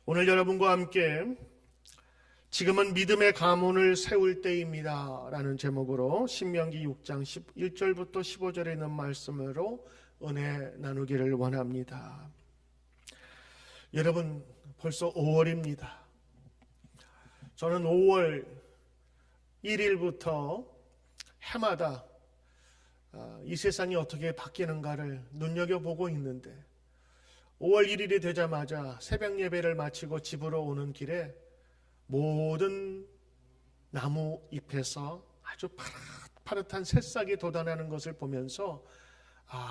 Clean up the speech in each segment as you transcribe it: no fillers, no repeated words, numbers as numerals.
오늘 여러분과 함께 지금은 믿음의 가문을 세울 때입니다 라는 제목으로 신명기 6장 1절부터 15절에 있는 말씀으로 은혜 나누기를 원합니다. 여러분, 벌써 5월입니다. 저는 5월 1일부터 해마다 이 세상이 어떻게 바뀌는가를 눈여겨보고 있는데 5월 1일이 되자마자 새벽 예배를 마치고 집으로 오는 길에 모든 나무 잎에서 아주 파릇파릇한 새싹이 돋아나는 것을 보면서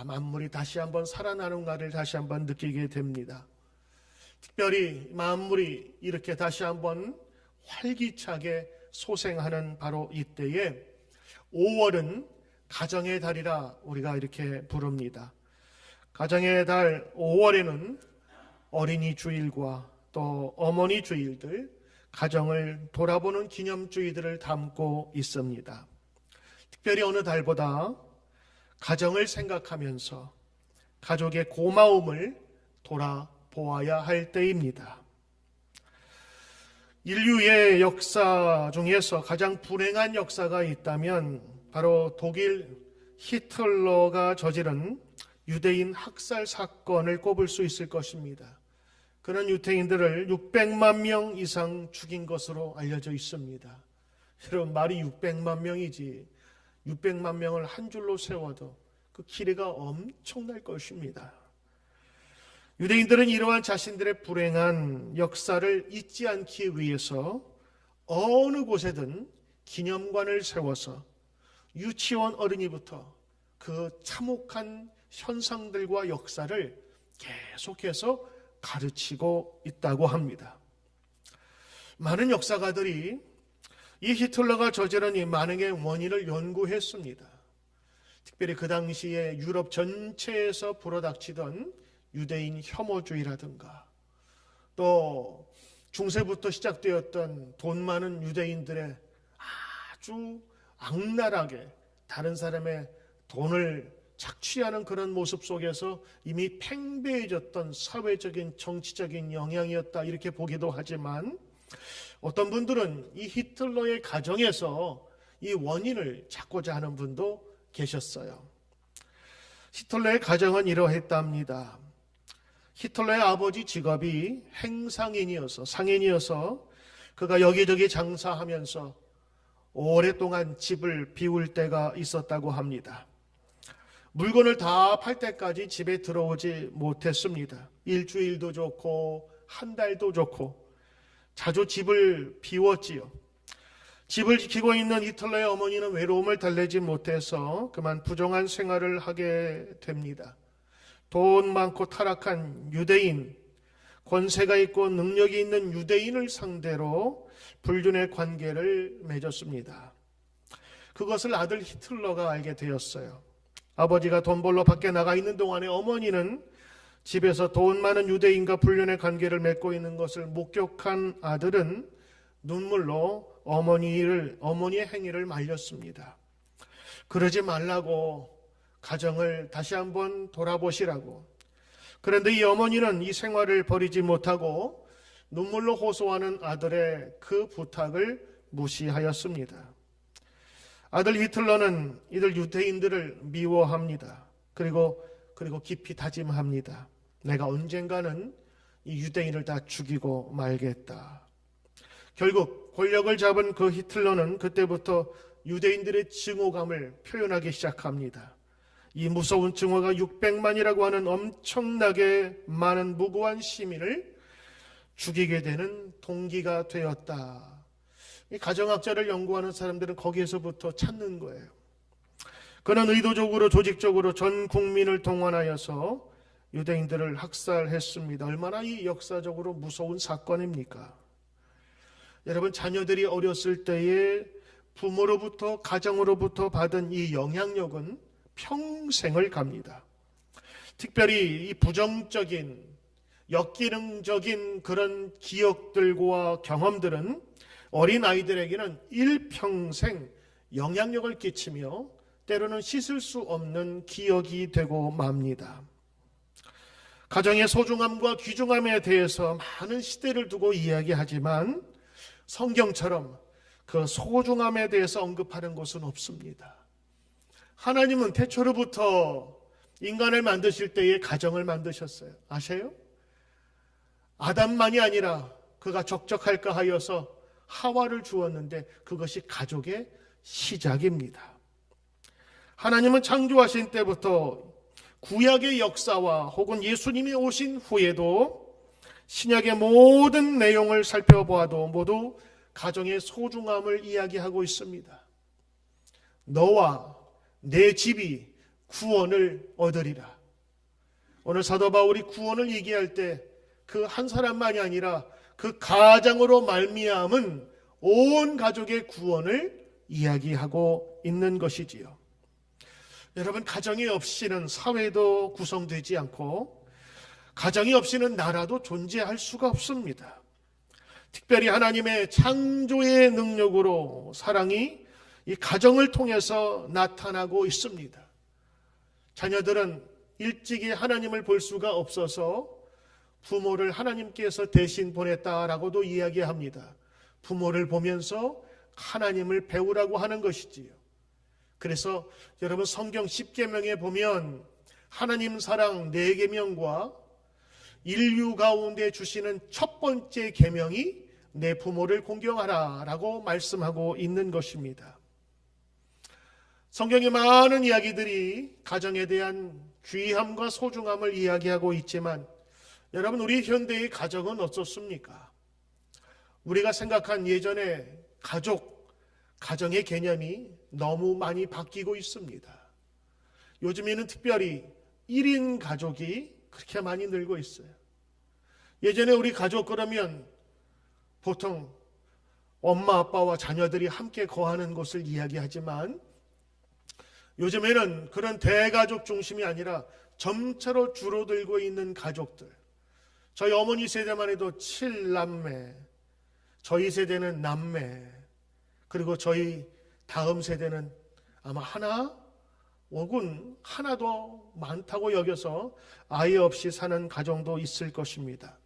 만물이 다시 한번 살아나는가를 다시 한번 느끼게 됩니다. 특별히 만물이 이렇게 다시 한번 활기차게 소생하는 바로 이때에 5월은 가정의 달이라 우리가 이렇게 부릅니다. 가정의 달 5월에는 어린이 주일과 또 어머니 주일들, 가정을 돌아보는 기념주의들을 담고 있습니다. 특별히 어느 달보다 가정을 생각하면서 가족의 고마움을 돌아보아야 할 때입니다. 인류의 역사 중에서 가장 불행한 역사가 있다면 바로 독일 히틀러가 저지른 유대인 학살 사건을 꼽을 수 있을 것입니다. 그는 유대인들을 600만 명 이상 죽인 것으로 알려져 있습니다. 여러분, 말이 600만 명이지 600만 명을 한 줄로 세워도 그 길이가 엄청날 것입니다. 유대인들은 이러한 자신들의 불행한 역사를 잊지 않기 위해서 어느 곳에든 기념관을 세워서 유치원 어린이부터 그 참혹한 현상들과 역사를 계속해서 가르치고 있다고 합니다. 많은 역사가들이 이 히틀러가 저지른 이 만행의 원인을 연구했습니다. 특별히 그 당시에 유럽 전체에서 불어닥치던 유대인 혐오주의라든가 또 중세부터 시작되었던 돈 많은 유대인들의 아주 악랄하게 다른 사람의 돈을 착취하는 그런 모습 속에서 이미 팽배해졌던 사회적인 정치적인 영향이었다 이렇게 보기도 하지만 어떤 분들은 이 히틀러의 가정에서 이 원인을 찾고자 하는 분도 계셨어요. 히틀러의 가정은 이러했답니다. 히틀러의 아버지 직업이 상인이어서 그가 여기저기 장사하면서 오랫동안 집을 비울 때가 있었다고 합니다. 물건을 다 팔 때까지 집에 들어오지 못했습니다. 일주일도 좋고 한 달도 좋고 자주 집을 비웠지요. 집을 지키고 있는 히틀러의 어머니는 외로움을 달래지 못해서 그만 부정한 생활을 하게 됩니다. 돈 많고 타락한 유대인, 권세가 있고 능력이 있는 유대인을 상대로 불륜의 관계를 맺었습니다. 그것을 아들 히틀러가 알게 되었어요. 아버지가 돈 벌러 밖에 나가 있는 동안에 어머니는 집에서 돈 많은 유대인과 불륜의 관계를 맺고 있는 것을 목격한 아들은 눈물로 어머니의 행위를 말렸습니다. 그러지 말라고, 가정을 다시 한번 돌아보시라고. 그런데 이 어머니는 이 생활을 버리지 못하고 눈물로 호소하는 아들의 그 부탁을 무시하였습니다. 아들 히틀러는 이들 유대인들을 미워합니다. 그리고 깊이 다짐합니다. 내가 언젠가는 이 유대인을 다 죽이고 말겠다. 결국 권력을 잡은 그 히틀러는 그때부터 유대인들의 증오감을 표현하기 시작합니다. 이 무서운 증오가 600만이라고 하는 엄청나게 많은 무고한 시민을 죽이게 되는 동기가 되었다. 이 가정학자를 연구하는 사람들은 거기에서부터 찾는 거예요. 그는 의도적으로 조직적으로 전 국민을 동원하여서 유대인들을 학살했습니다. 얼마나 이 역사적으로 무서운 사건입니까? 여러분, 자녀들이 어렸을 때에 부모로부터 가정으로부터 받은 이 영향력은 평생을 갑니다. 특별히 이 부정적인 역기능적인 그런 기억들과 경험들은 어린 아이들에게는 일평생 영향력을 끼치며 때로는 씻을 수 없는 기억이 되고 맙니다. 가정의 소중함과 귀중함에 대해서 많은 시대를 두고 이야기하지만 성경처럼 그 소중함에 대해서 언급하는 것은 없습니다. 하나님은 태초로부터 인간을 만드실 때에 가정을 만드셨어요. 아세요? 아담만이 아니라 그가 적적할까 하여서 하와를 주었는데 그것이 가족의 시작입니다. 하나님은 창조하신 때부터 구약의 역사와 혹은 예수님이 오신 후에도 신약의 모든 내용을 살펴보아도 모두 가정의 소중함을 이야기하고 있습니다. 너와 내 집이 구원을 얻으리라. 오늘 사도 바울이 구원을 얘기할 때 그 한 사람만이 아니라 그 가장으로 말미암은 온 가족의 구원을 이야기하고 있는 것이지요. 여러분, 가정이 없이는 사회도 구성되지 않고 가정이 없이는 나라도 존재할 수가 없습니다. 특별히 하나님의 창조의 능력으로 사랑이 이 가정을 통해서 나타나고 있습니다. 자녀들은 일찍이 하나님을 볼 수가 없어서 부모를 하나님께서 대신 보냈다라고도 이야기합니다. 부모를 보면서 하나님을 배우라고 하는 것이지요. 그래서 여러분, 성경 10계명에 보면 하나님 사랑 4계명과 인류 가운데 주시는 첫 번째 계명이 내 부모를 공경하라 라고 말씀하고 있는 것입니다. 성경의 많은 이야기들이 가정에 대한 귀함과 소중함을 이야기하고 있지만 여러분, 우리 현대의 가정은 어떻습니까? 우리가 생각한 예전의 가정의 개념이 너무 많이 바뀌고 있습니다. 요즘에는 특별히 1인 가족이 그렇게 많이 늘고 있어요. 예전에 우리 가족 그러면 보통 엄마 아빠와 자녀들이 함께 거하는 것을 이야기하지만 요즘에는 그런 대가족 중심이 아니라 점차로 줄어들고 있는 가족들. 저희 어머니 세대만 해도 7남매, 저희 세대는 남매, 그리고 저희 다음 세대는 아마 하나 혹은 하나도 많다고 여겨서 아이 없이 사는 가정도 있을 것입니다.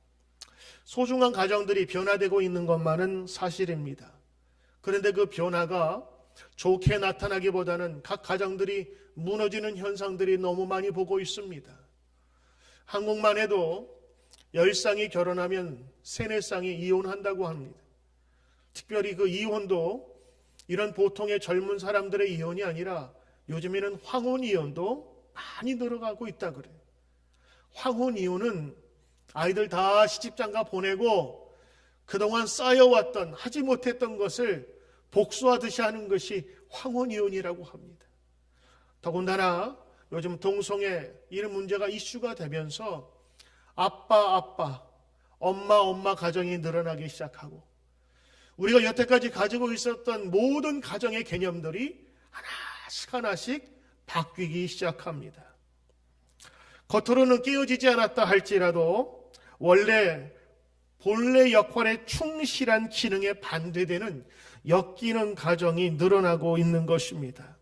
소중한 가정들이 변화되고 있는 것만은 사실입니다. 그런데 그 변화가 좋게 나타나기보다는 각 가정들이 무너지는 현상들이 너무 많이 보고 있습니다. 한국만 해도 10쌍이 결혼하면 3, 4쌍이 이혼한다고 합니다. 특별히 그 이혼도 이런 보통의 젊은 사람들의 이혼이 아니라 요즘에는 황혼 이혼도 많이 늘어가고 있다 그래요. 황혼 이혼은 아이들 다 시집장가 보내고 그동안 쌓여왔던 하지 못했던 것을 복수하듯이 하는 것이 황혼 이혼이라고 합니다. 더군다나 요즘 동성애 이런 문제가 이슈가 되면서 아빠, 엄마 가정이 늘어나기 시작하고 우리가 여태까지 가지고 있었던 모든 가정의 개념들이 하나씩 바뀌기 시작합니다. 겉으로는 깨어지지 않았다 할지라도 본래 역할에 충실한 기능에 반대되는 역기능 가정이 늘어나고 있는 것입니다.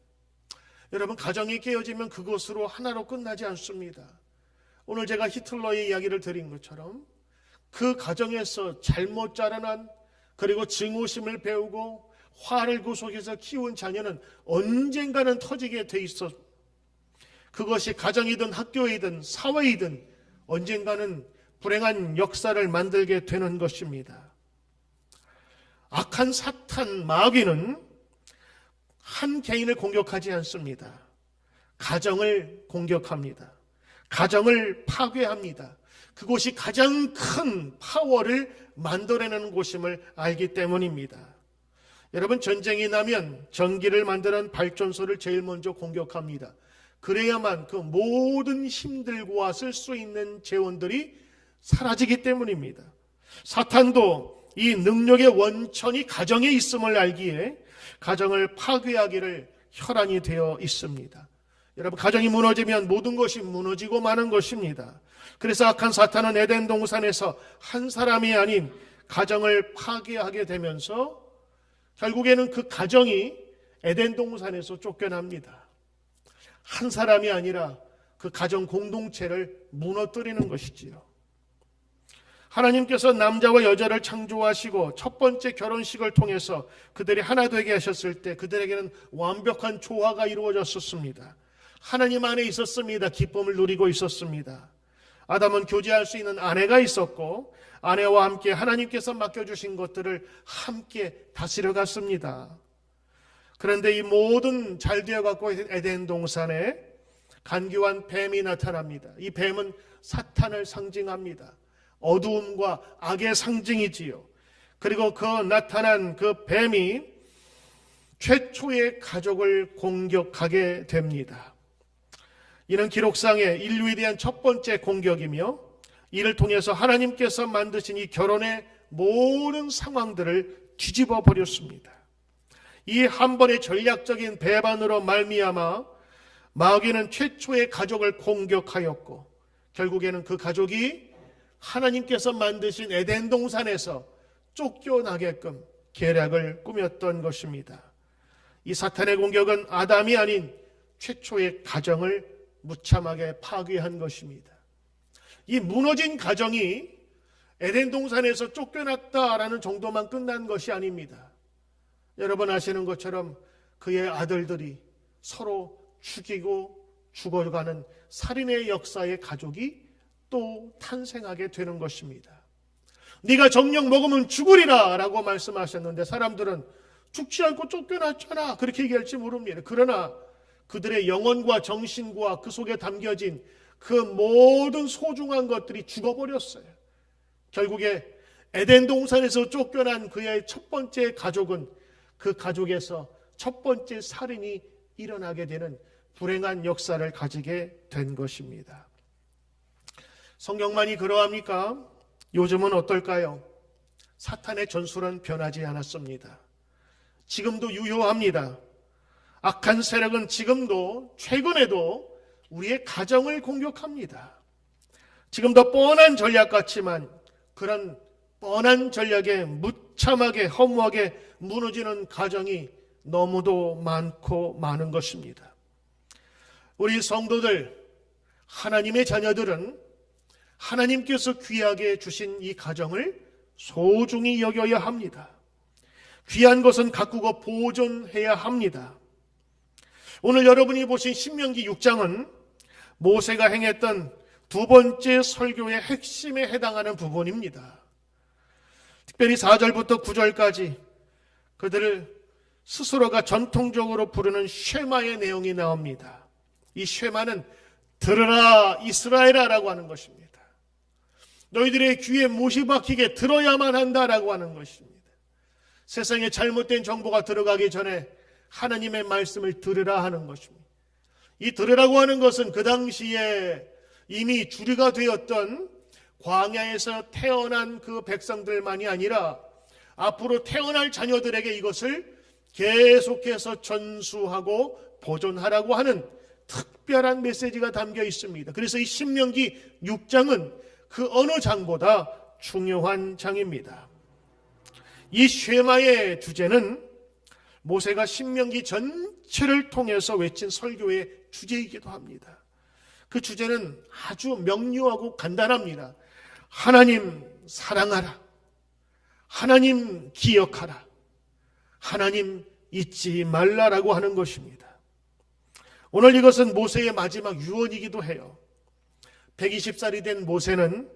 여러분, 가정이 깨어지면 그것으로 하나로 끝나지 않습니다. 오늘 제가 히틀러의 이야기를 드린 것처럼 그 가정에서 잘못 자라난 그리고 증오심을 배우고 화를 구속해서 키운 자녀는 언젠가는 터지게 돼 있어. 그것이 가정이든 학교이든 사회이든 언젠가는 불행한 역사를 만들게 되는 것입니다. 악한 사탄 마귀는 한 개인을 공격하지 않습니다. 가정을 공격합니다. 가정을 파괴합니다. 그곳이 가장 큰 파워를 만들어내는 곳임을 알기 때문입니다. 여러분, 전쟁이 나면 전기를 만드는 발전소를 제일 먼저 공격합니다. 그래야만 그 모든 힘들고 쓸 수 있는 재원들이 사라지기 때문입니다. 사탄도 이 능력의 원천이 가정에 있음을 알기에 가정을 파괴하기를 혈안이 되어 있습니다. 여러분, 가정이 무너지면 모든 것이 무너지고 마는 것입니다. 그래서 악한 사탄은 에덴 동산에서 한 사람이 아닌 가정을 파괴하게 되면서 결국에는 그 가정이 에덴 동산에서 쫓겨납니다. 한 사람이 아니라 그 가정 공동체를 무너뜨리는 것이지요. 하나님께서 남자와 여자를 창조하시고 첫 번째 결혼식을 통해서 그들이 하나 되게 하셨을 때 그들에게는 완벽한 조화가 이루어졌었습니다. 하나님 안에 있었습니다. 기쁨을 누리고 있었습니다. 아담은 교제할 수 있는 아내가 있었고 아내와 함께 하나님께서 맡겨주신 것들을 함께 다스려 갔습니다. 그런데 이 모든 잘 되어갖고 에덴 동산에 간교한 뱀이 나타납니다. 이 뱀은 사탄을 상징합니다. 어두움과 악의 상징이지요. 그리고 그 나타난 그 뱀이 최초의 가족을 공격하게 됩니다. 이는 기록상의 인류에 대한 첫 번째 공격이며 이를 통해서 하나님께서 만드신 이 결혼의 모든 상황들을 뒤집어 버렸습니다. 이 한 번의 전략적인 배반으로 말미암아 마귀는 최초의 가족을 공격하였고 결국에는 그 가족이 하나님께서 만드신 에덴 동산에서 쫓겨나게끔 계략을 꾸몄던 것입니다. 이 사탄의 공격은 아담이 아닌 최초의 가정을 무참하게 파괴한 것입니다. 이 무너진 가정이 에덴 동산에서 쫓겨났다라는 정도만 끝난 것이 아닙니다. 여러분 아시는 것처럼 그의 아들들이 서로 죽이고 죽어가는 살인의 역사의 가족이 또 탄생하게 되는 것입니다. 네가 정령 먹으면 죽으리라 라고 말씀하셨는데 사람들은 죽지 않고 쫓겨났잖아 그렇게 얘기할지 모릅니다. 그러나 그들의 영혼과 정신과 그 속에 담겨진 그 모든 소중한 것들이 죽어버렸어요. 결국에 에덴 동산에서 쫓겨난 그의 첫 번째 가족은 그 가족에서 첫 번째 살인이 일어나게 되는 불행한 역사를 가지게 된 것입니다. 성경만이 그러합니까? 요즘은 어떨까요? 사탄의 전술은 변하지 않았습니다. 지금도 유효합니다. 악한 세력은 지금도 최근에도 우리의 가정을 공격합니다. 지금도 뻔한 전략 같지만 그런 뻔한 전략에 무참하게 허무하게 무너지는 가정이 너무도 많고 많은 것입니다. 우리 성도들, 하나님의 자녀들은 하나님께서 귀하게 주신 이 가정을 소중히 여겨야 합니다. 귀한 것은 가꾸고 보존해야 합니다. 오늘 여러분이 보신 신명기 6장은 모세가 행했던 두 번째 설교의 핵심에 해당하는 부분입니다. 특별히 4절부터 9절까지 그들을 스스로가 전통적으로 부르는 쉐마의 내용이 나옵니다. 이 쉐마는 들으라 이스라엘아라고 하는 것입니다. 너희들의 귀에 못이 박히게 들어야만 한다라고 하는 것입니다. 세상에 잘못된 정보가 들어가기 전에 하나님의 말씀을 들으라 하는 것입니다. 이 들으라고 하는 것은 그 당시에 이미 주류가 되었던 광야에서 태어난 그 백성들만이 아니라 앞으로 태어날 자녀들에게 이것을 계속해서 전수하고 보존하라고 하는 특별한 메시지가 담겨 있습니다. 그래서 이 신명기 6장은 그 어느 장보다 중요한 장입니다. 이 쉐마의 주제는 모세가 신명기 전체를 통해서 외친 설교의 주제이기도 합니다. 그 주제는 아주 명료하고 간단합니다. 하나님 사랑하라. 하나님 기억하라. 하나님 잊지 말라라고 하는 것입니다. 오늘 이것은 모세의 마지막 유언이기도 해요. 120살이 된 모세는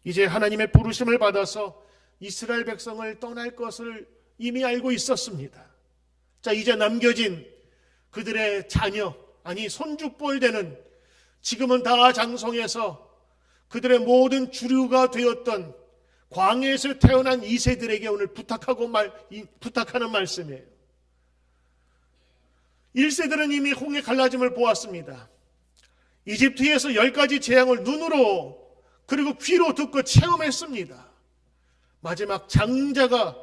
이제 하나님의 부르심을 받아서 이스라엘 백성을 떠날 것을 이미 알고 있었습니다. 자, 이제 남겨진 그들의 자녀, 아니 손주뻘 되는 지금은 다 장성해서 그들의 모든 주류가 되었던 광야에서 태어난 2세들에게 오늘 부탁하는 말씀이에요. 1세들은 이미 홍해 갈라짐을 보았습니다. 이집트에서 10가지 재앙을 눈으로 그리고 귀로 듣고 체험했습니다. 마지막 장자가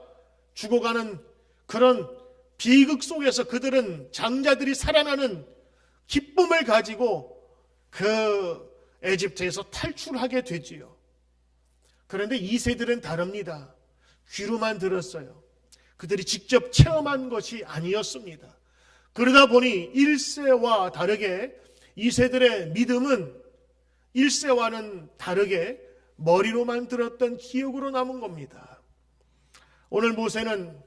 죽어가는 그런 비극 속에서 그들은 장자들이 살아나는 기쁨을 가지고 그 에집트에서 탈출하게 되지요. 그런데 2세들은 다릅니다. 귀로만 들었어요. 그들이 직접 체험한 것이 아니었습니다. 그러다 보니 1세와 다르게 이 세들의 믿음은 1세와는 다르게 머리로만 들었던 기억으로 남은 겁니다. 오늘 모세는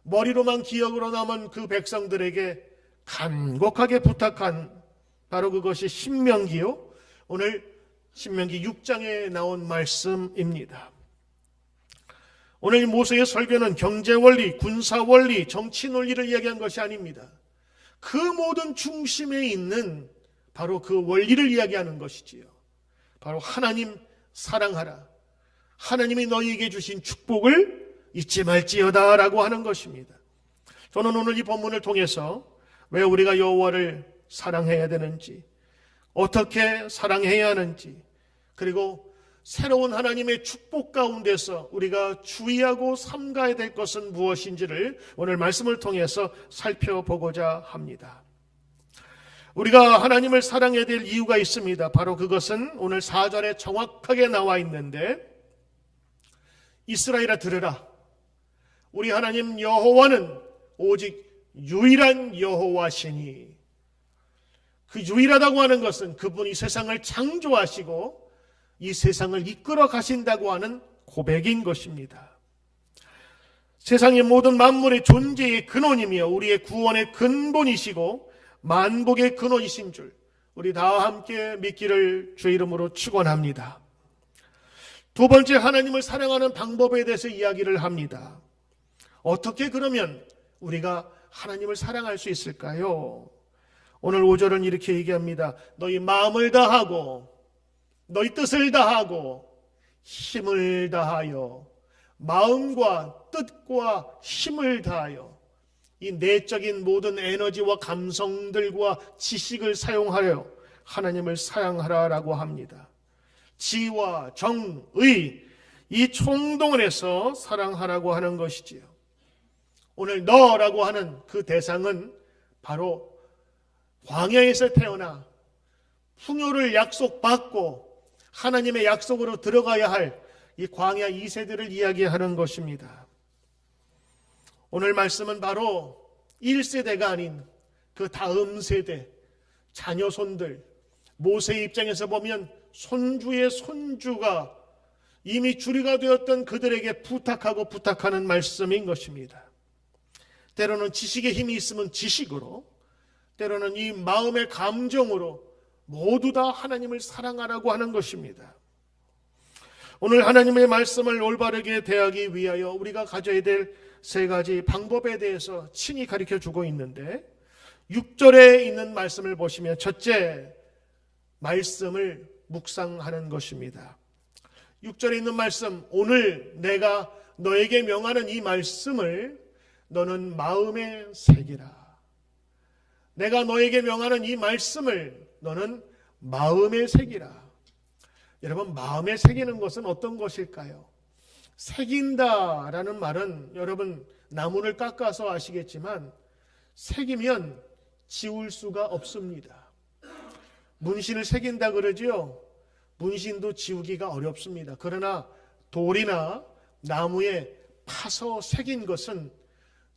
머리로만 기억으로 남은 그 백성들에게 간곡하게 부탁한 바로 그것이 신명기요. 오늘 신명기 6장에 나온 말씀입니다. 오늘 모세의 설교는 경제원리, 군사원리, 정치논리를 이야기한 것이 아닙니다. 그 모든 중심에 있는 바로 그 원리를 이야기하는 것이지요. 바로 하나님 사랑하라. 하나님이 너희에게 주신 축복을 잊지 말지어다 라고 하는 것입니다. 저는 오늘 이 본문을 통해서 왜 우리가 여호와를 사랑해야 되는지, 어떻게 사랑해야 하는지, 그리고 새로운 하나님의 축복 가운데서 우리가 주의하고 삼가야 될 것은 무엇인지를 오늘 말씀을 통해서 살펴보고자 합니다. 우리가 하나님을 사랑해야 될 이유가 있습니다. 바로 그것은 오늘 4절에 정확하게 나와 있는데, 이스라엘아 들으라. 우리 하나님 여호와는 오직 유일한 여호와시니. 그 유일하다고 하는 것은 그분이 세상을 창조하시고 이 세상을 이끌어 가신다고 하는 고백인 것입니다. 세상의 모든 만물의 존재의 근원이며 우리의 구원의 근본이시고 만복의 근원이신 줄 우리 다 함께 믿기를 주의 이름으로 축원합니다. 두 번째, 하나님을 사랑하는 방법에 대해서 이야기를 합니다. 어떻게 그러면 우리가 하나님을 사랑할 수 있을까요? 오늘 5절은 이렇게 얘기합니다. 너희 마음을 다하고 너희 뜻을 다하고 힘을 다하여, 마음과 뜻과 힘을 다하여 이 내적인 모든 에너지와 감성들과 지식을 사용하여 하나님을 사랑하라라고 합니다. 지와 정의, 이 총동을 해서 사랑하라고 하는 것이지요. 오늘 너라고 하는 그 대상은 바로 광야에서 태어나 풍요를 약속받고 하나님의 약속으로 들어가야 할 이 광야 2세들을 이야기하는 것입니다. 오늘 말씀은 바로 1세대가 아닌 그 다음 세대, 자녀손들, 모세의 입장에서 보면 손주의 손주가 이미 주리가 되었던 그들에게 부탁하는 말씀인 것입니다. 때로는 지식의 힘이 있으면 지식으로, 때로는 이 마음의 감정으로 모두 다 하나님을 사랑하라고 하는 것입니다. 오늘 하나님의 말씀을 올바르게 대하기 위하여 우리가 가져야 될 세 가지 방법에 대해서 친히 가르쳐 주고 있는데, 6절에 있는 말씀을 보시면 첫째, 말씀을 묵상하는 것입니다. 6절에 있는 말씀, 오늘 내가 너에게 명하는 이 말씀을 너는 마음에 새기라. 내가 너에게 명하는 이 말씀을 너는 마음에 새기라. 여러분, 마음에 새기는 것은 어떤 것일까요? 새긴다라는 말은 여러분 나무를 깎아서 아시겠지만 새기면 지울 수가 없습니다. 문신을 새긴다 그러지요. 문신도 지우기가 어렵습니다. 그러나 돌이나 나무에 파서 새긴 것은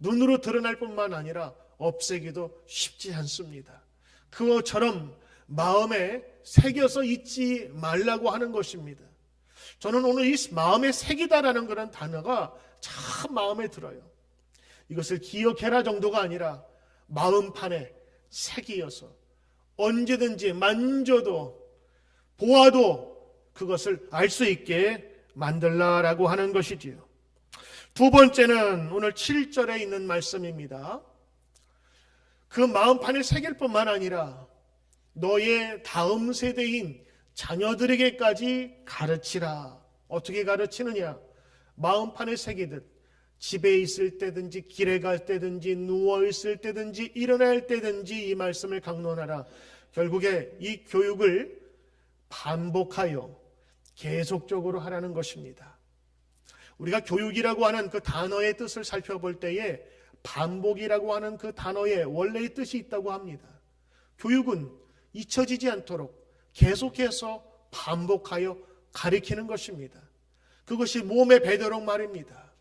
눈으로 드러날 뿐만 아니라 없애기도 쉽지 않습니다. 그것처럼 마음에 새겨서 잊지 말라고 하는 것입니다. 저는 오늘 이 마음에 새기다라는 그런 단어가 참 마음에 들어요. 이것을 기억해라 정도가 아니라 마음판에 새기어서 언제든지 만져도 보아도 그것을 알 수 있게 만들라라고 하는 것이지요. 두 번째는 오늘 7절에 있는 말씀입니다. 그 마음판에 새길 뿐만 아니라 너의 다음 세대인 자녀들에게까지 가르치라. 어떻게 가르치느냐? 마음판에 새기듯 집에 있을 때든지 길에 갈 때든지 누워 있을 때든지 일어날 때든지 이 말씀을 강론하라. 결국에 이 교육을 반복하여 계속적으로 하라는 것입니다. 우리가 교육이라고 하는 그 단어의 뜻을 살펴볼 때에 반복이라고 하는 그 단어의 원래의 뜻이 있다고 합니다. 교육은 잊혀지지 않도록 계속해서 반복하여 가리키는 것입니다. 그것이 몸에 배도록 말입니다.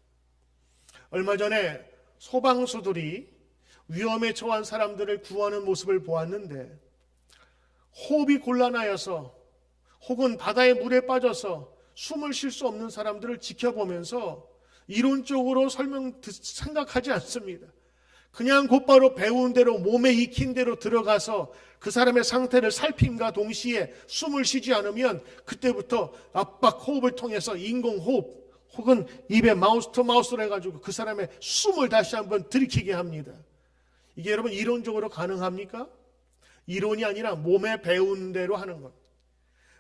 얼마 전에 소방수들이 위험에 처한 사람들을 구하는 모습을 보았는데 호흡이 곤란하여서 혹은 바다의 물에 빠져서 숨을 쉴 수 없는 사람들을 지켜보면서 이론적으로 생각하지 않습니다. 그냥 곧바로 배운 대로 몸에 익힌 대로 들어가서 그 사람의 상태를 살핌과 동시에 숨을 쉬지 않으면 그때부터 압박 호흡을 통해서 인공호흡 혹은 입에 마우스 투 마우스로 해가지고 그 사람의 숨을 다시 한번 들이키게 합니다. 이게 여러분 이론적으로 가능합니까? 이론이 아니라 몸에 배운 대로 하는 것.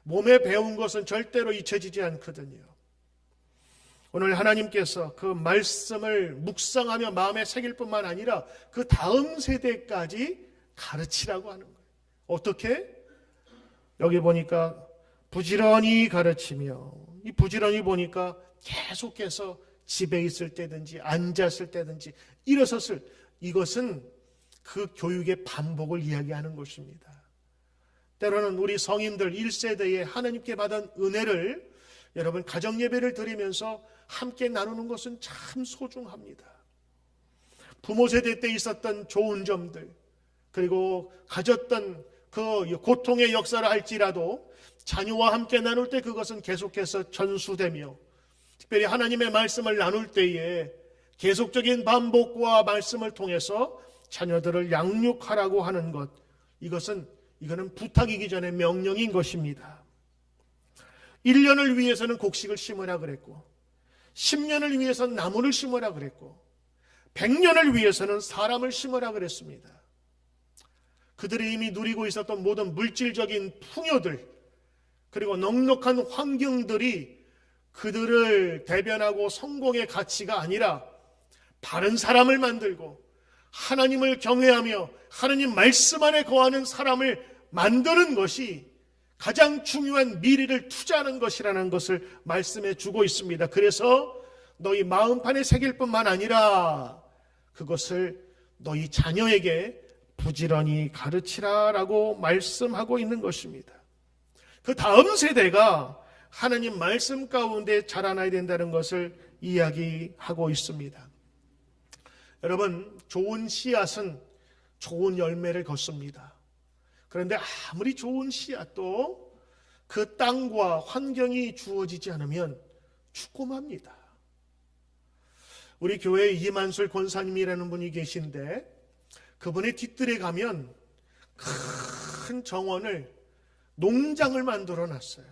몸에 배운 것은 절대로 잊혀지지 않거든요. 오늘 하나님께서 그 말씀을 묵상하며 마음에 새길 뿐만 아니라 그 다음 세대까지 가르치라고 하는 거예요. 어떻게? 여기 보니까 부지런히 가르치며, 이 부지런히 보니까 계속해서 집에 있을 때든지 앉았을 때든지 일어섰을, 이것은 그 교육의 반복을 이야기하는 것입니다. 때로는 우리 성인들 1세대에 하나님께 받은 은혜를 여러분 가정 예배를 드리면서 함께 나누는 것은 참 소중합니다. 부모 세대 때 있었던 좋은 점들, 그리고 가졌던 그 고통의 역사를 할지라도 자녀와 함께 나눌 때 그것은 계속해서 전수되며, 특별히 하나님의 말씀을 나눌 때에 계속적인 반복과 말씀을 통해서 자녀들을 양육하라고 하는 것, 이거는 부탁이기 전에 명령인 것입니다. 1년을 위해서는 곡식을 심으라 그랬고, 10년을 위해서는 나무를 심으라 그랬고, 100년을 위해서는 사람을 심으라 그랬습니다. 그들이 이미 누리고 있었던 모든 물질적인 풍요들, 그리고 넉넉한 환경들이 그들을 대변하고 성공의 가치가 아니라 바른 사람을 만들고 하나님을 경외하며 하나님 말씀 안에 거하는 사람을 만드는 것이 가장 중요한 미래를 투자하는 것이라는 것을 말씀해 주고 있습니다. 그래서 너희 마음판에 새길 뿐만 아니라 그것을 너희 자녀에게 부지런히 가르치라라고 말씀하고 있는 것입니다. 그 다음 세대가 하나님 말씀 가운데 자라나야 된다는 것을 이야기하고 있습니다. 여러분, 좋은 씨앗은 좋은 열매를 거습니다. 그런데 아무리 좋은 씨앗도 그 땅과 환경이 주어지지 않으면 죽고 맙니다. 우리 교회에 이만술 권사님이라는 분이 계신데 그분의 뒤뜰에 가면 큰 정원을, 농장을 만들어 놨어요.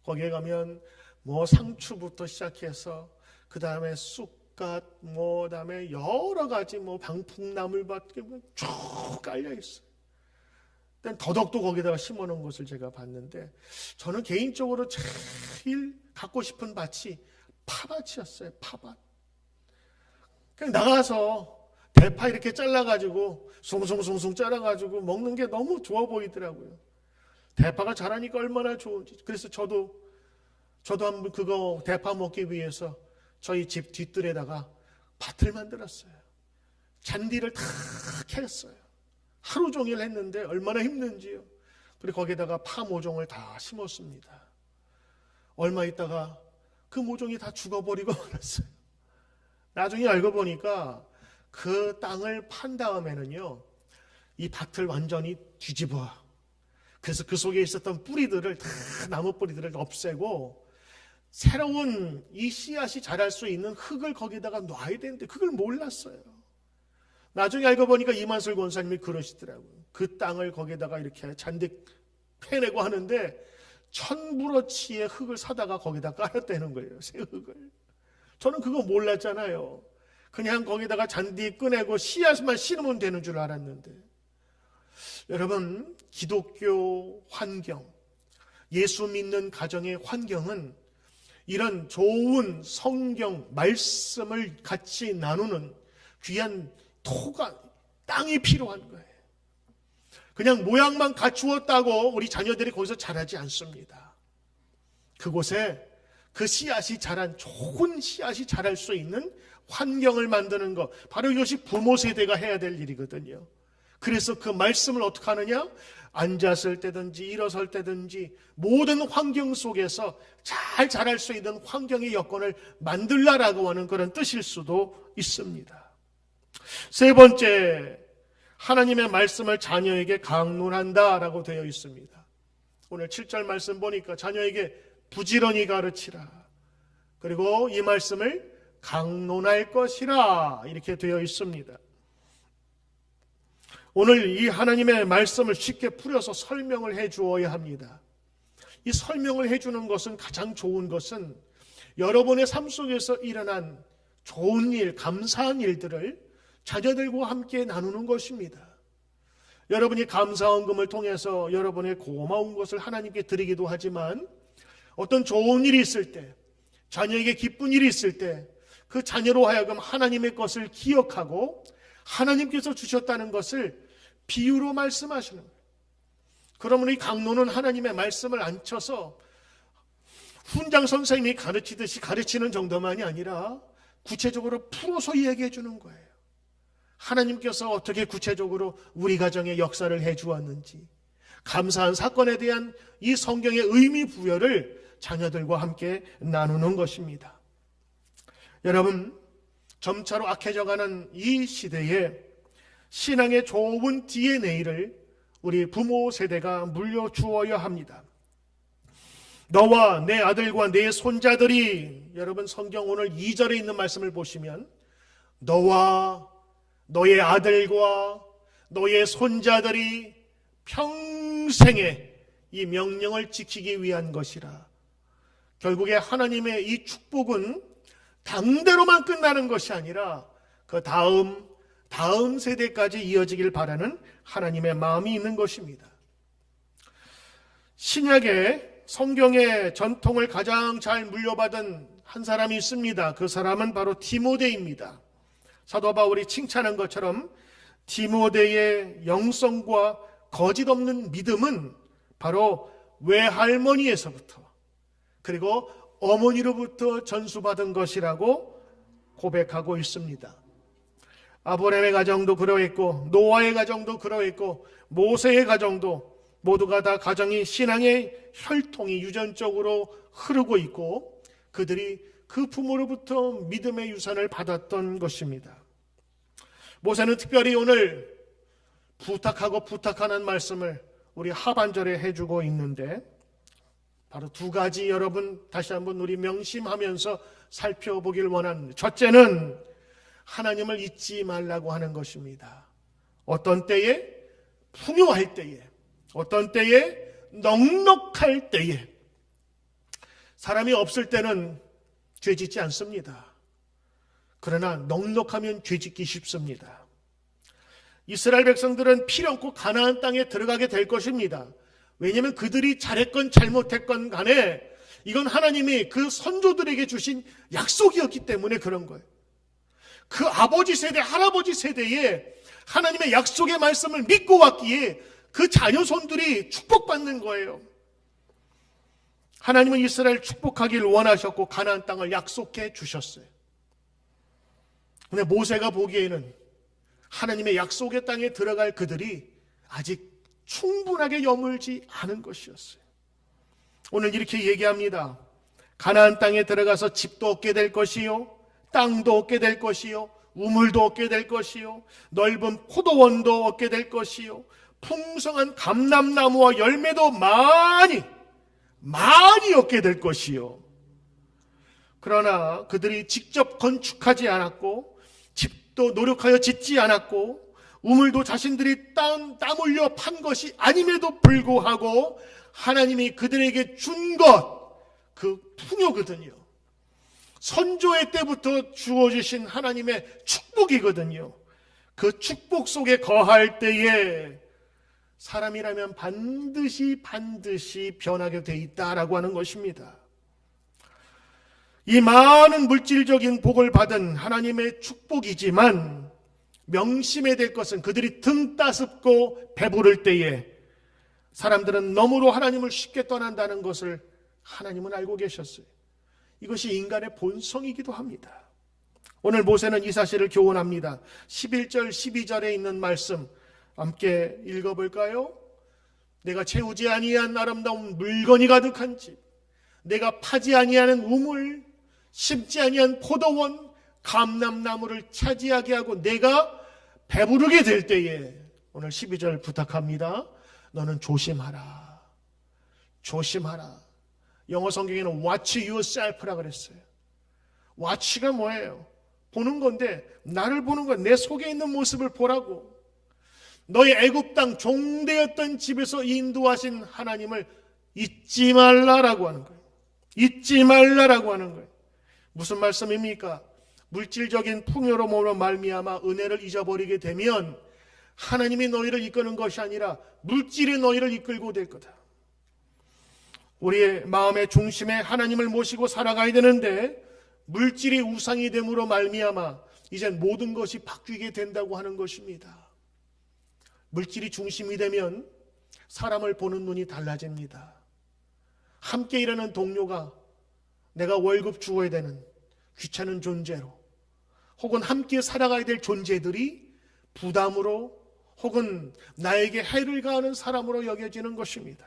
거기에 가면 뭐 상추부터 시작해서 그 다음에 쑥갓, 그다음에 여러 가지 방풍나물밭 쭉 깔려 있어요. 더덕도 거기다가 심어놓은 것을 제가 봤는데, 저는 개인적으로 제일 갖고 싶은 밭이 파밭이었어요. 파밭. 그냥 나가서 대파 이렇게 잘라가지고 숭숭숭숭 잘라가지고 먹는 게 너무 좋아 보이더라고요. 대파가 자라니까 얼마나 좋은지. 그래서 저도 한번 그거 대파 먹기 위해서 저희 집 뒤뜰에다가 밭을 만들었어요. 잔디를 다 캤어요. 하루 종일 했는데 얼마나 힘든지요. 그리고 거기에다가 파 모종을 다 심었습니다. 얼마 있다가 그 모종이 다 죽어버리고 말았어요. 나중에 알고 보니까 그 땅을 판 다음에는요, 이 밭을 완전히 뒤집어, 그래서 그 속에 있었던 뿌리들을 다, 나무 뿌리들을 없애고 새로운 이 씨앗이 자랄 수 있는 흙을 거기다가 놔야 되는데 그걸 몰랐어요. 나중에 알고 보니까 이만술 권사님이 그러시더라고요. 그 땅을 거기다가 이렇게 잔디 패내고 하는데 1000브러치의 흙을 사다가 거기다 깔았다는 거예요. 새 흙을. 저는 그거 몰랐잖아요. 그냥 거기다가 잔디 꺼내고 씨앗만 심으면 되는 줄 알았는데, 여러분, 기독교 환경, 예수 믿는 가정의 환경은 이런 좋은 성경 말씀을 같이 나누는 귀한 땅이 필요한 거예요. 그냥 모양만 갖추었다고 우리 자녀들이 거기서 자라지 않습니다. 그곳에 그 씨앗이 자란, 좋은 씨앗이 자랄 수 있는 환경을 만드는 것, 바로 이것이 부모 세대가 해야 될 일이거든요. 그래서 그 말씀을 어떻게 하느냐? 앉았을 때든지 일어설 때든지 모든 환경 속에서 잘 자랄 수 있는 환경의 여건을 만들라라고 하는 그런 뜻일 수도 있습니다. 세 번째, 하나님의 말씀을 자녀에게 강론한다라고 되어 있습니다. 오늘 7절 말씀 보니까 자녀에게 부지런히 가르치라. 그리고 이 말씀을 강론할 것이라 이렇게 되어 있습니다. 오늘 이 하나님의 말씀을 쉽게 풀어서 설명을 해 주어야 합니다. 이 설명을 해 주는 것은 가장 좋은 것은 여러분의 삶 속에서 일어난 좋은 일, 감사한 일들을 자녀들과 함께 나누는 것입니다. 여러분이 감사헌금을 통해서 여러분의 고마운 것을 하나님께 드리기도 하지만 어떤 좋은 일이 있을 때, 자녀에게 기쁜 일이 있을 때 그 자녀로 하여금 하나님의 것을 기억하고 하나님께서 주셨다는 것을 비유로 말씀하시는 거예요. 그러면 이 강론은 하나님의 말씀을 안 쳐서 훈장 선생님이 가르치듯이 가르치는 정도만이 아니라 구체적으로 풀어서 이야기해 주는 거예요. 하나님께서 어떻게 구체적으로 우리 가정에 역사를 해 주었는지, 감사한 사건에 대한 이 성경의 의미 부여를 자녀들과 함께 나누는 것입니다. 여러분, 점차로 악해져가는 이 시대에 신앙의 좋은 DNA를 우리 부모 세대가 물려주어야 합니다. 너와 내 아들과 내 손자들이, 여러분 성경 오늘 2절에 있는 말씀을 보시면 너와 너의 아들과 너의 손자들이 평생에 이 명령을 지키기 위한 것이라. 결국에 하나님의 이 축복은 당대로만 끝나는 것이 아니라 그 다음 세대까지 이어지길 바라는 하나님의 마음이 있는 것입니다. 신약의 성경의 전통을 가장 잘 물려받은 한 사람이 있습니다. 그 사람은 바로 디모데입니다. 사도 바울이 칭찬한 것처럼 디모데의 영성과 거짓 없는 믿음은 바로 외할머니에서부터 그리고 어머니로부터 전수받은 것이라고 고백하고 있습니다. 아브라함의 가정도 그러했고 노아의 가정도 그러했고 모세의 가정도 모두가 다 가정이 신앙의 혈통이 유전적으로 흐르고 있고 그들이 그 부모로부터 믿음의 유산을 받았던 것입니다. 모세는 특별히 오늘 부탁하는 말씀을 우리 하반절에 해주고 있는데 바로 두 가지 여러분 다시 한번 우리 명심하면서 살펴보길 원합니다. 첫째는 하나님을 잊지 말라고 하는 것입니다. 어떤 때에? 풍요할 때에, 어떤 때에? 넉넉할 때에. 사람이 없을 때는 죄 짓지 않습니다. 그러나 넉넉하면 죄 짓기 쉽습니다. 이스라엘 백성들은 필연코 가나안 땅에 들어가게 될 것입니다. 왜냐하면 그들이 잘했건 잘못했건 간에 이건 하나님이 그 선조들에게 주신 약속이었기 때문에 그런 거예요. 그 아버지 세대, 할아버지 세대에 하나님의 약속의 말씀을 믿고 왔기에 그 자녀손들이 축복받는 거예요. 하나님은 이스라엘 축복하기를 원하셨고 가나안 땅을 약속해 주셨어요. 근데 모세가 보기에는 하나님의 약속의 땅에 들어갈 그들이 아직 충분하게 여물지 않은 것이었어요. 오늘 이렇게 얘기합니다. 가나안 땅에 들어가서 집도 얻게 될 것이요, 땅도 얻게 될 것이요, 우물도 얻게 될 것이요, 넓은 포도원도 얻게 될 것이요, 풍성한 감람나무와 열매도 많이 얻게 될 것이요. 그러나 그들이 직접 건축하지 않았고 집도 노력하여 짓지 않았고 우물도 자신들이 땀 흘려 판 것이 아님에도 불구하고 하나님이 그들에게 준 것, 그 풍요거든요. 선조의 때부터 주어주신 하나님의 축복이거든요. 그 축복 속에 거할 때에 사람이라면 반드시 변하게 돼 있다라고 하는 것입니다. 이 많은 물질적인 복을 받은 하나님의 축복이지만 명심해야 될 것은 그들이 등 따숩고 배부를 때에 사람들은 너무로 하나님을 쉽게 떠난다는 것을 하나님은 알고 계셨어요. 이것이 인간의 본성이기도 합니다. 오늘 모세는 이 사실을 교훈합니다. 11절 12절에 있는 말씀 함께 읽어볼까요? 내가 채우지 아니한 아름다운 물건이 가득한 집, 내가 파지 아니하는 우물, 심지 아니한 포도원, 감람나무를 차지하게 하고 내가 배부르게 될 때에 오늘 12절 부탁합니다. 너는 조심하라. 조심하라. 영어 성경에는 watch yourself라고 그랬어요. watch가 뭐예요? 보는 건데, 나를 보는 건 내 속에 있는 모습을 보라고. 너의 애굽 땅 종되었던 집에서 인도하신 하나님을 잊지 말라라고 하는 거예요. 잊지 말라라고 하는 거예요. 무슨 말씀입니까? 물질적인 풍요로움으로 말미암아 은혜를 잊어버리게 되면 하나님이 너희를 이끄는 것이 아니라 물질이 너희를 이끌고 될 거다. 우리의 마음의 중심에 하나님을 모시고 살아가야 되는데 물질이 우상이 됨으로 말미암아 이젠 모든 것이 바뀌게 된다고 하는 것입니다. 물질이 중심이 되면 사람을 보는 눈이 달라집니다. 함께 일하는 동료가 내가 월급 주어야 되는 귀찮은 존재로, 혹은 함께 살아가야 될 존재들이 부담으로 혹은 나에게 해를 가하는 사람으로 여겨지는 것입니다.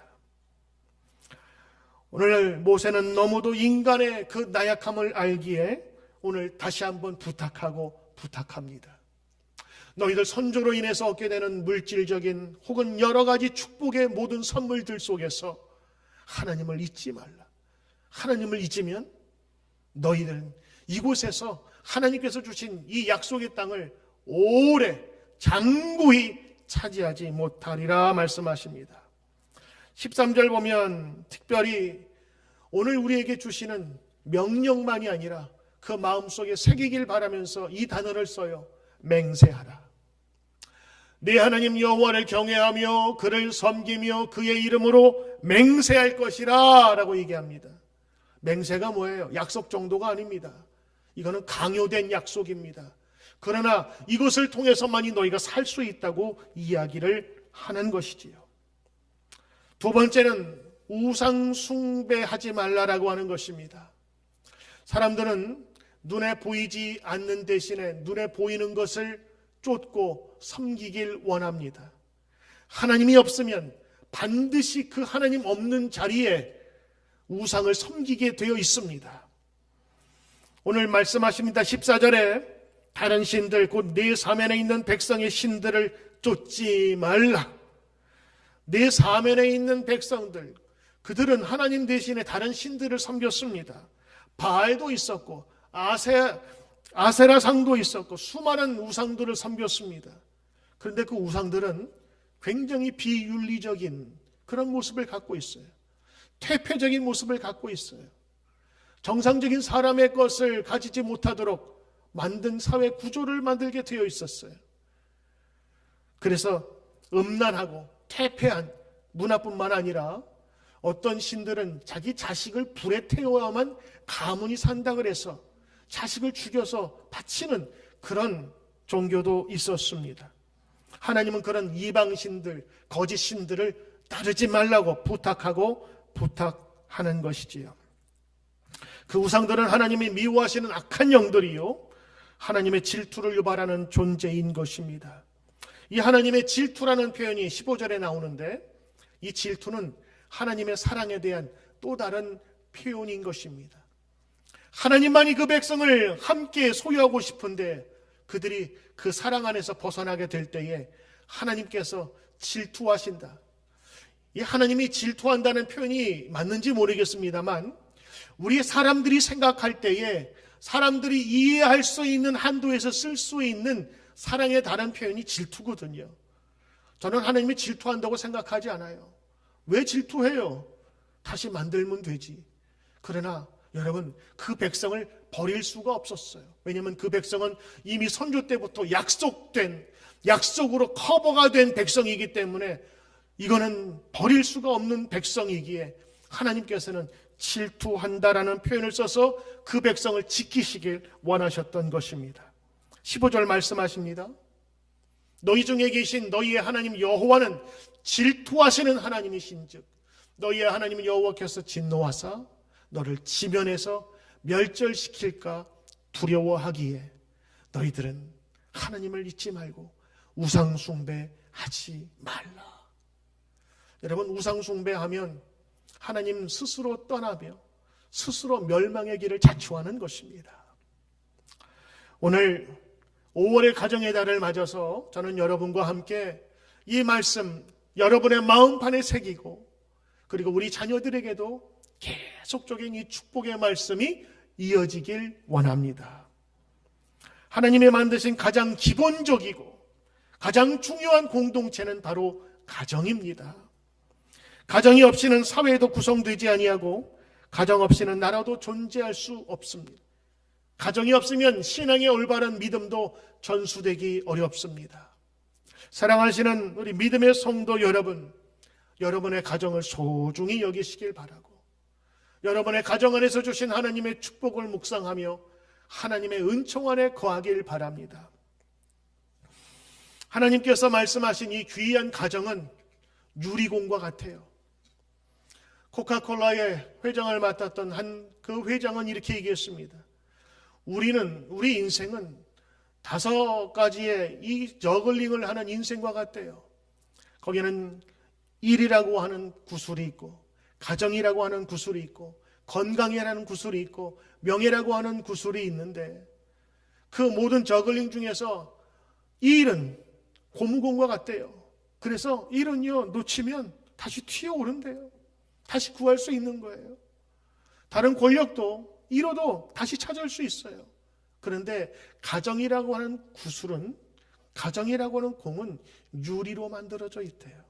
오늘 모세는 너무도 인간의 그 나약함을 알기에 오늘 다시 한번 부탁합니다. 너희들 선조로 인해서 얻게 되는 물질적인 혹은 여러 가지 축복의 모든 선물들 속에서 하나님을 잊지 말라. 하나님을 잊으면 너희들은 이곳에서 하나님께서 주신 이 약속의 땅을 오래 장구히 차지하지 못하리라 말씀하십니다. 13절 보면 특별히 오늘 우리에게 주시는 명령만이 아니라 그 마음속에 새기길 바라면서 이 단어를 써요. 맹세하라. 네 하나님 여호와를 경외하며 그를 섬기며 그의 이름으로 맹세할 것이라 라고 얘기합니다. 맹세가 뭐예요? 약속 정도가 아닙니다. 이거는 강요된 약속입니다. 그러나 이것을 통해서만이 너희가 살 수 있다고 이야기를 하는 것이지요. 두 번째는 우상 숭배하지 말라라고 하는 것입니다. 사람들은 눈에 보이지 않는 대신에 눈에 보이는 것을 쫓고 섬기길 원합니다. 하나님이 없으면 반드시 그 하나님 없는 자리에 우상을 섬기게 되어 있습니다. 오늘 말씀하십니다. 14절에 다른 신들 곧 내 사면에 있는 백성의 신들을 쫓지 말라. 내 사면에 있는 백성들, 그들은 하나님 대신에 다른 신들을 섬겼습니다. 바알도 있었고 아세라상도 있었고 수많은 우상들을 섬겼습니다. 그런데 그 우상들은 굉장히 비윤리적인 그런 모습을 갖고 있어요. 퇴폐적인 모습을 갖고 있어요. 정상적인 사람의 것을 가지지 못하도록 만든 사회 구조를 만들게 되어 있었어요. 그래서 음란하고 퇴폐한 문화뿐만 아니라 어떤 신들은 자기 자식을 불에 태워야만 가문이 산다 그래서 자식을 죽여서 바치는 그런 종교도 있었습니다. 하나님은 그런 이방신들, 거짓 신들을 따르지 말라고 부탁하는 것이지요. 그 우상들은 하나님이 미워하시는 악한 영들이요, 하나님의 질투를 유발하는 존재인 것입니다. 이 하나님의 질투라는 표현이 15절에 나오는데 이 질투는 하나님의 사랑에 대한 또 다른 표현인 것입니다. 하나님만이 그 백성을 함께 소유하고 싶은데 그들이 그 사랑 안에서 벗어나게 될 때에 하나님께서 질투하신다. 이 하나님이 질투한다는 표현이 맞는지 모르겠습니다만 우리 사람들이 생각할 때에 사람들이 이해할 수 있는 한도에서 쓸 수 있는 사랑의 다른 표현이 질투거든요. 저는 하나님이 질투한다고 생각하지 않아요. 왜 질투해요? 다시 만들면 되지. 그러나 여러분, 그 백성을 버릴 수가 없었어요. 왜냐하면 그 백성은 이미 선조 때부터 약속으로 커버가 된 백성이기 때문에 이거는 버릴 수가 없는 백성이기에 하나님께서는 질투한다라는 표현을 써서 그 백성을 지키시길 원하셨던 것입니다. 15절 말씀하십니다. 너희 중에 계신 너희의 하나님 여호와는 질투하시는 하나님이신즉 너희의 하나님 여호와께서 진노하사 너를 지면에서 멸절시킬까 두려워하기에 너희들은 하나님을 잊지 말고 우상 숭배하지 말라. 여러분, 우상 숭배하면 하나님 스스로 떠나며 스스로 멸망의 길을 자초하는 것입니다. 오늘 5월의 가정의 달을 맞아서 저는 여러분과 함께 이 말씀 여러분의 마음판에 새기고, 그리고 우리 자녀들에게도 계속적인 이 축복의 말씀이 이어지길 원합니다. 하나님의 만드신 가장 기본적이고 가장 중요한 공동체는 바로 가정입니다. 가정이 없이는 사회도 구성되지 아니하고 가정 없이는 나라도 존재할 수 없습니다. 가정이 없으면 신앙의 올바른 믿음도 전수되기 어렵습니다. 사랑하시는 우리 믿음의 성도 여러분, 여러분의 가정을 소중히 여기시길 바라고, 여러분의 가정 안에서 주신 하나님의 축복을 묵상하며 하나님의 은총 안에 거하길 바랍니다. 하나님께서 말씀하신 이 귀한 가정은 유리공과 같아요. 코카콜라의 회장을 맡았던 그 회장은 이렇게 얘기했습니다. 우리 인생은 5가지의 이 저글링을 하는 인생과 같대요. 거기는 일이라고 하는 구슬이 있고, 가정이라고 하는 구슬이 있고, 건강이라는 구슬이 있고, 명예라고 하는 구슬이 있는데, 그 모든 저글링 중에서 일은 고무공과 같대요. 그래서 일은요, 놓치면 다시 튀어오른대요. 다시 구할 수 있는 거예요. 다른 권력도 잃어도 다시 찾을 수 있어요. 그런데 가정이라고 하는 구슬은, 가정이라고 하는 공은 유리로 만들어져 있대요.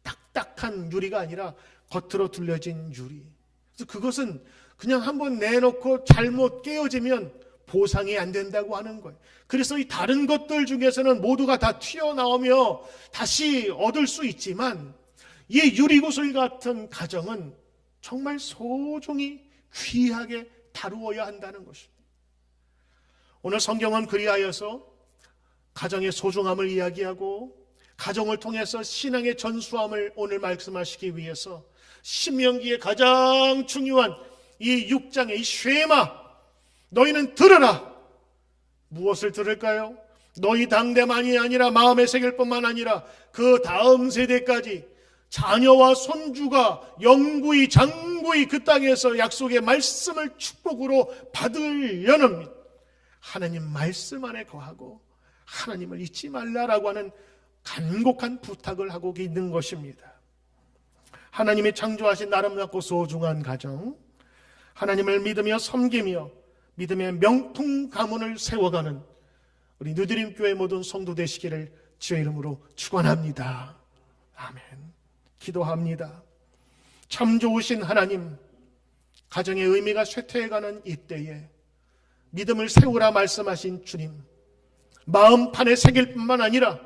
딱딱한 유리가 아니라 겉으로 둘려진 유리. 그래서 그것은 그냥 한번 내놓고 잘못 깨어지면 보상이 안 된다고 하는 거예요. 그래서 이 다른 것들 중에서는 모두가 다 튀어나오며 다시 얻을 수 있지만, 이 유리구슬 같은 가정은 정말 소중히 귀하게 다루어야 한다는 것입니다. 오늘 성경은 그리하여서 가정의 소중함을 이야기하고 가정을 통해서 신앙의 전수함을 오늘 말씀하시기 위해서 신명기의 가장 중요한 이 6장의 이 쉐마, 너희는 들으라. 무엇을 들을까요? 너희 당대만이 아니라 마음에 새길 뿐만 아니라 그 다음 세대까지 자녀와 손주가 영구히 장구히 그 땅에서 약속의 말씀을 축복으로 받으려는 하나님 말씀 안에 거하고 하나님을 잊지 말라라고 하는 간곡한 부탁을 하고 있는 것입니다. 하나님이 창조하신 아름답고 소중한 가정, 하나님을 믿으며 섬기며 믿음의 명품 가문을 세워가는 우리 누드림교회 모든 성도 되시기를 주의 이름으로 축원합니다. 아멘. 기도합니다. 참 좋으신 하나님, 가정의 의미가 쇠퇴해가는 이때에 믿음을 세우라 말씀하신 주님, 마음판에 새길 뿐만 아니라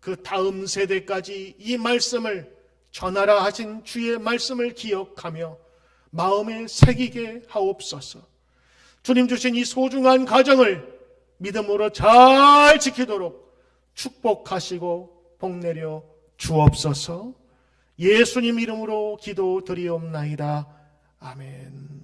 그 다음 세대까지 이 말씀을 전하라 하신 주의 말씀을 기억하며 마음에 새기게 하옵소서. 주님 주신 이 소중한 가정을 믿음으로 잘 지키도록 축복하시고 복내려 주옵소서. 예수님 이름으로 기도드리옵나이다. 아멘.